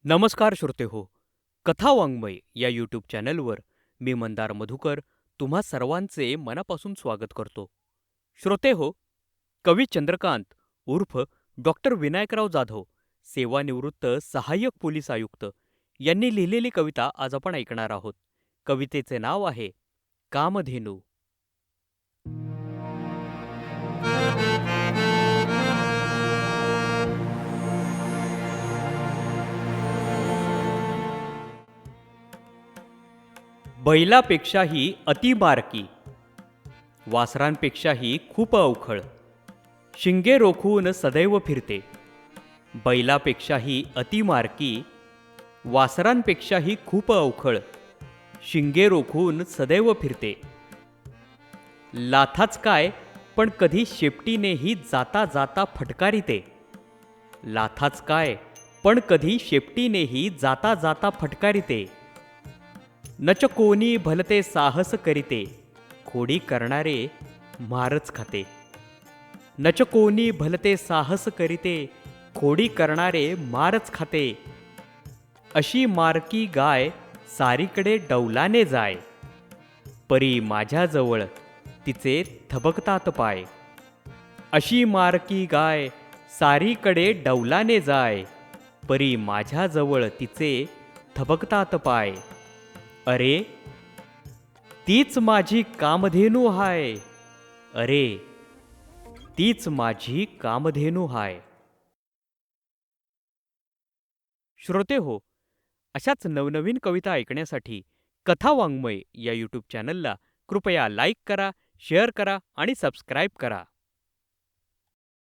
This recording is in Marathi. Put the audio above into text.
नमस्कार श्रोते हो. कथा वाङ्मय या यूट्यूब चॅनलवर मी मंदार मधुकर तुम्हा सर्वांचे मनापासून स्वागत करतो. श्रोते हो, कवी चंद्रकांत उर्फ डॉक्टर विनायकराव जाधव, सेवानिवृत्त सहाय्यक पोलीस आयुक्त यांनी लिहिलेली कविता आज आपण ऐकणार आहोत. कवितेचे नाव आहे कामधेनू. बैलापेक्षाही अति बारकी, वासरांपेक्षाही खूप अवखळ, शिंगे रोखून सदैव फिरते. बैलापेक्षाही अति मारकी, वासरांपेक्षाही खूप अवखळ, शिंगे रोखून सदैव फिरते. लाथाच काय पण कधी शेपटीनेही जाता जाता फटकारिते. लाथाच काय पण कधी शेपटीनेही जाता जाता फटकारिते. नच कोणी भलते साहस करीते, खोडी करणारे मारच खाते. नच कोणी भलते साहस करीते, खोडी करणारे मारच खाते. अशी मारकी गाय सारीकडे डौलाने जाय, परी माझ्याजवळ तिचे थबकतात पाय. अशी मारकी गाय सारीकडे डौलाने जाय, परी माझ्याजवळ तिचे थबकतात पाय. अरे तीच माझी कामधेनू हाय, अरे तीच माझी कामधेनू हाय. श्रोते हो, अशाच नवनवीन कविता ऐकण्यासाठी कथा वाङ्मय या यूट्यूब चॅनलला कृपया लाईक करा, शेअर करा आणि सबस्क्राईब करा.